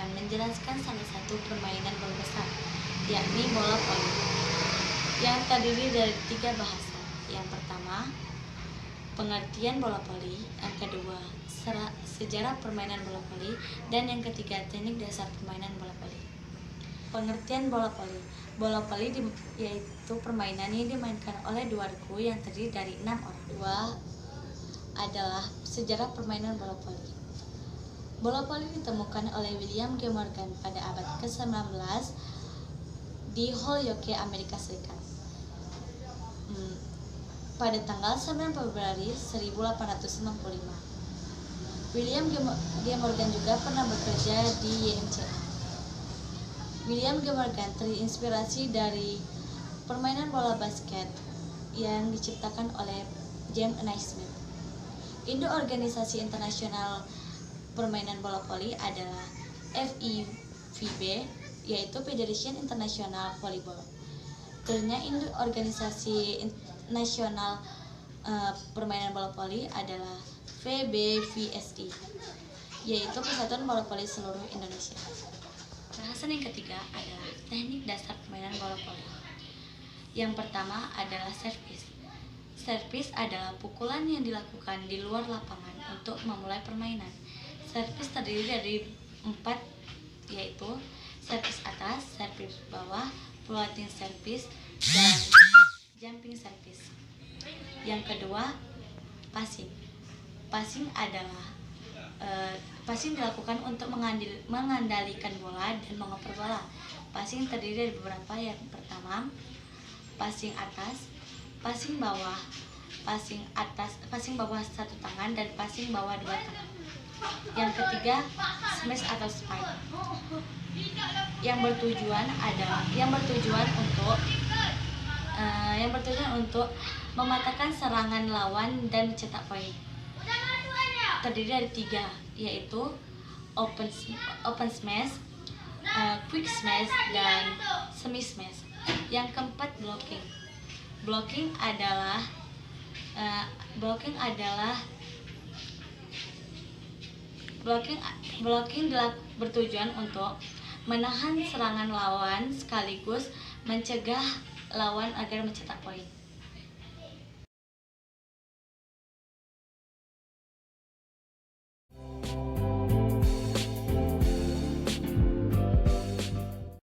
akan menjelaskan salah satu permainan bola besar, yakni bola voli, yang terdiri dari 3 bahasan. Yang pertama, pengertian bola voli, yang kedua, sejarah permainan bola voli, dan yang ketiga, teknik dasar permainan bola voli. Pengertian bola voli. Bola voli yaitu permainan yang dimainkan oleh 2 regu yang terdiri dari 6 orang. Dua adalah sejarah permainan bola voli. Bola voli ditemukan oleh William G. Morgan pada abad ke-19 di Holyoke, Amerika Serikat. Pada tanggal 9 Februari 1865. William G. Morgan juga pernah bekerja di YMCA. William G. Morgan terinspirasi dari permainan bola basket yang diciptakan oleh James Naismith. Induk organisasi internasional permainan bola voli adalah FIVB, yaitu Federation International Volleyball. Terusnya induk organisasi nasional permainan bola voli adalah VBVSI, yaitu Persatuan Bola Voli Seluruh Indonesia. Bahasan yang ketiga adalah teknik dasar permainan bola voli. Yang pertama adalah servis. Servis adalah pukulan yang dilakukan di luar lapangan untuk memulai permainan. Servis terdiri dari 4, yaitu servis atas, servis bawah, floating servis, dan jumping servis. Yang kedua, passing. Passing adalah passing dilakukan untuk mengendalikan bola dan mengoper bola. Passing terdiri dari beberapa. Yang pertama, passing atas, passing bawah, passing atas, passing bawah 1 tangan, dan passing bawah 2 tangan. Yang ketiga, smash atau spike, yang bertujuan untuk mematahkan serangan lawan dan mencetak poin. Terdiri dari 3, yaitu open smash, quick smash, dan semi smash. Yang keempat, blocking. Blocking adalah bertujuan untuk menahan serangan lawan sekaligus mencegah lawan agar mencetak poin.